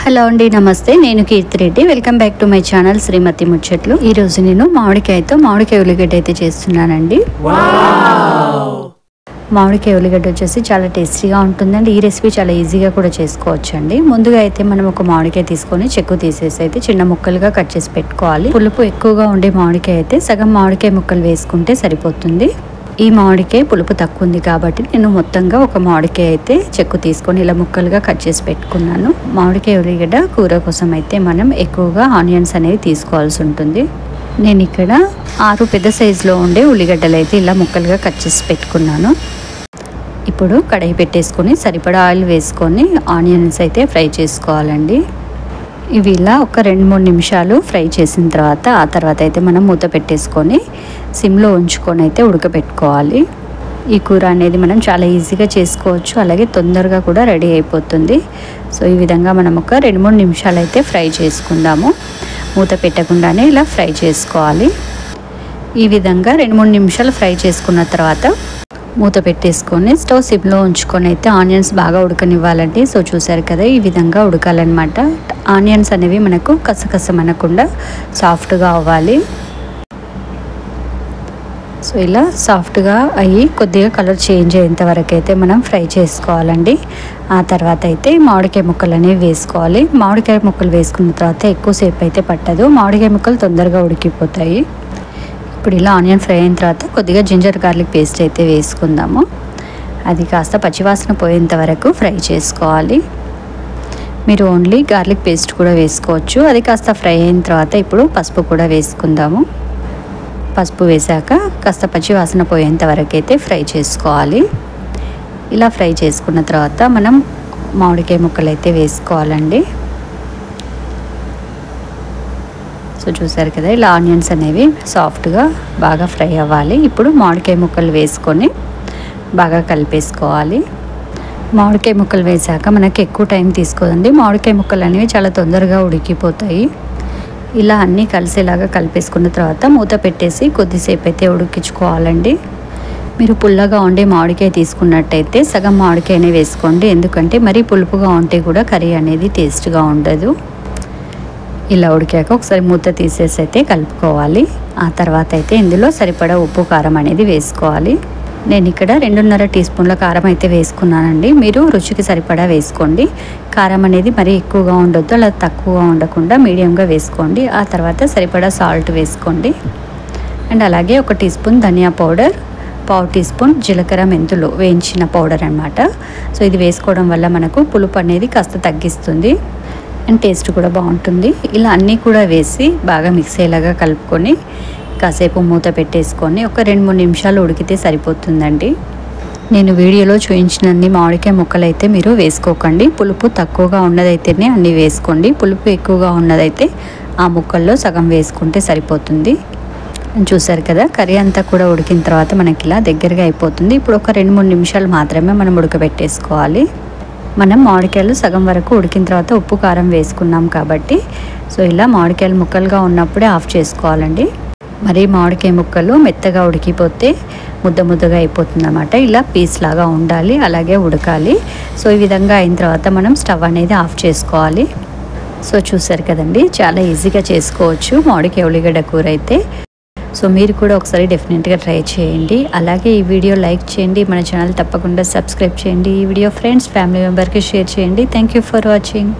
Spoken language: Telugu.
హలో అండి, నమస్తే. నేను Keerthi Reddy. Welcome back to my channel Srimathi Muchatlu. ఈ రోజు నేను మామిడికాయ ఉల్లిగడ్డ అయితే చేస్తున్నానండి. మామిడికాయ ఉల్లిగడ్డ వచ్చేసి చాలా టేస్టీగా ఉంటుందండి. ఈ రెసిపీ చాలా ఈజీగా కూడా చేసుకోవచ్చు అండి. ముందుగా అయితే మనం ఒక మామిడికాయ తీసుకొని చెక్కు తీసేసి అయితే చిన్న ముక్కలుగా కట్ చేసి పెట్టుకోవాలి. పులుపు ఎక్కువగా ఉండే మామిడికాయ అయితే సగం మామిడికాయ ముక్కలు వేసుకుంటే సరిపోతుంది. ఈ మామిడికాయ పులుపు తక్కువ ఉంది కాబట్టి నేను మొత్తంగా ఒక మామిడికాయ అయితే చెక్కు తీసుకొని ఇలా ముక్కలుగా కట్ చేసి పెట్టుకున్నాను. మామిడికాయ ఉల్లిగడ్డ కూర కోసం అయితే మనం ఎక్కువగా ఆనియన్స్ అనేవి తీసుకోవాల్సి ఉంటుంది. నేను ఇక్కడ 6 పెద్ద సైజులో ఉండే ఉల్లిగడ్డలు అయితే ఇలా ముక్కలుగా కట్ చేసి పెట్టుకున్నాను. ఇప్పుడు కడాయి పెట్టేసుకొని సరిపడా ఆయిల్ వేసుకొని ఆనియన్స్ అయితే ఫ్రై చేసుకోవాలండి. ఇవి ఇలా ఒక 2-3 నిమిషాలు ఫ్రై చేసిన తర్వాత ఆ తర్వాత అయితే మనం మూత పెట్టేసుకొని సిమ్లో ఉంచుకొని అయితే ఉడకబెట్టుకోవాలి. ఈ కూర అనేది మనం చాలా ఈజీగా చేసుకోవచ్చు, అలాగే తొందరగా కూడా రెడీ అయిపోతుంది. సో ఈ విధంగా మనం ఒక 2-3 నిమిషాలు అయితే ఫ్రై చేసుకుందాము. మూత పెట్టకుండానే ఇలా ఫ్రై చేసుకోవాలి. ఈ విధంగా 2-3 నిమిషాలు ఫ్రై చేసుకున్న తర్వాత మూత పెట్టేసుకొని స్టవ్ సిమ్లో ఉంచుకొని అయితే ఆనియన్స్ బాగా ఉడకనివ్వాలండి. సో చూసారు కదా, ఈ విధంగా ఉడకాలన్నమాట. ఆనియన్స్ అనేవి మనకు కసకసమనకుండా సాఫ్ట్గా అవ్వాలి. సో ఇలా సాఫ్ట్గా అయ్యి కొద్దిగా కలర్ చేంజ్ అయ్యేంత వరకు అయితే మనం ఫ్రై చేసుకోవాలండి. ఆ తర్వాత అయితే మామిడికాయ ముక్కలు అనేవి వేసుకోవాలి. మామిడికాయ ముక్కలు వేసుకున్న తర్వాత ఎక్కువసేపు అయితే పట్టదు, మామిడికాయ ముక్కలు తొందరగా ఉడికిపోతాయి. ఇప్పుడు ఇలా ఆనియన్ ఫ్రై అయిన తర్వాత కొద్దిగా జింజర్ గార్లిక్ పేస్ట్ అయితే వేసుకుందాము. అది కాస్త పచ్చివాసన పోయేంత వరకు ఫ్రై చేసుకోవాలి. మీరు ఓన్లీ గార్లిక్ పేస్ట్ కూడా వేసుకోవచ్చు. అది కాస్త ఫ్రై అయిన తర్వాత ఇప్పుడు పసుపు కూడా వేసుకుందాము. పసుపు వేసాక కాస్త పచ్చివాసన పోయేంత వరకు అయితే ఫ్రై చేసుకోవాలి. ఇలా ఫ్రై చేసుకున్న తర్వాత మనం మామిడికాయ ముక్కలు అయితే వేసుకోవాలండి. సో చూసారు కదా, ఇలా ఆనియన్స్ అనేవి సాఫ్ట్గా బాగా ఫ్రై అవ్వాలి. ఇప్పుడు మామిడికాయ ముక్కలు వేసుకొని బాగా కలిపేసుకోవాలి. మామిడికాయ ముక్కలు వేసాక మనకి ఎక్కువ టైం తీసుకోదండి. మామిడికాయ ముక్కలు అనేవి చాలా తొందరగా ఉడికిపోతాయి. ఇలా అన్నీ కలిసేలాగా కలిపేసుకున్న తర్వాత మూత పెట్టేసి కొద్దిసేపు అయితే ఉడికించుకోవాలండి. మీరు పుల్లగా ఉండే మామిడికాయ తీసుకున్నట్టయితే సగం మామిడికాయనే వేసుకోండి, ఎందుకంటే మరీ పులుపుగా ఉంటే కూడా కర్రీ అనేది టేస్ట్గా ఉండదు. ఇలా ఉడికాక ఒకసారి మూత తీసేసి అయితే కలుపుకోవాలి. ఆ తర్వాత అయితే ఇందులో సరిపడా ఉప్పు కారం అనేది వేసుకోవాలి. నేను ఇక్కడ 2.5 టీ స్పూన్ల కారం అయితే వేసుకున్నానండి. మీరు రుచికి సరిపడా వేసుకోండి. కారం అనేది మరీ ఎక్కువగా ఉండొద్దు, అలా తక్కువగా ఉండకుండా మీడియంగా వేసుకోండి. ఆ తర్వాత సరిపడా సాల్ట్ వేసుకోండి. అండ్ అలాగే 1 టీ స్పూన్ ధనియా పౌడర్, 1/2 టీ స్పూన్ జీలకర్ర మెంతులు వేయించిన పౌడర్ అన్నమాట. సో ఇది వేసుకోవడం వల్ల మనకు పులుపు అనేది కాస్త తగ్గిస్తుంది అండ్ టేస్ట్ కూడా బాగుంటుంది. ఇలా అన్నీ కూడా వేసి బాగా మిక్స్ అయ్యేలాగా కలుపుకొని కాసేపు మూత పెట్టేసుకొని ఒక 2-3 నిమిషాలు ఉడికితే సరిపోతుందండి. నేను వీడియోలో చూపించినన్ని మామిడికాయ ముక్కలు అయితే మీరు వేసుకోకండి. పులుపు తక్కువగా ఉన్నదైతేనే అన్నీ వేసుకోండి. పులుపు ఎక్కువగా ఉన్నదైతే ఆ ముక్కల్లో సగం వేసుకుంటే సరిపోతుంది. చూసారు కదా, కర్రీ అంతా కూడా ఉడికిన తర్వాత మనకి ఇలా దగ్గరగా అయిపోతుంది. ఇప్పుడు ఒక 2-3 నిమిషాలు మాత్రమే మనం ఉడకబెట్టేసుకోవాలి. మనం మామిడికాయలు సగం వరకు ఉడికిన తర్వాత ఉప్పు కారం వేసుకున్నాం కాబట్టి సో ఇలా మామిడికాయలు ముక్కలుగా ఉన్నప్పుడే ఆఫ్ చేసుకోవాలండి. మరి మామిడికాయ ముక్కలు మెత్తగా ఉడికిపోతే ముద్దగా అయిపోతుంది అన్నమాట. ఇలా పీస్ లాగా ఉండాలి, అలాగే ఉడకాలి. సో ఈ విధంగా అయిన తర్వాత మనం స్టవ్ అనేది ఆఫ్ చేసుకోవాలి. సో చూసారు కదండి, చాలా ఈజీగా చేసుకోవచ్చు మామిడికాయ ఉల్లిగడ్డ కూర అయితే. సో మీరు కూడా ఒకసారి డెఫినెట్గా ట్రై చేయండి. అలాగే ఈ వీడియో లైక్ చేయండి, మన ఛానల్ తప్పకుండా సబ్స్క్రైబ్ చేయండి. ఈ వీడియో ఫ్రెండ్స్, ఫ్యామిలీ మెంబర్కి షేర్ చేయండి. Thank you for watching.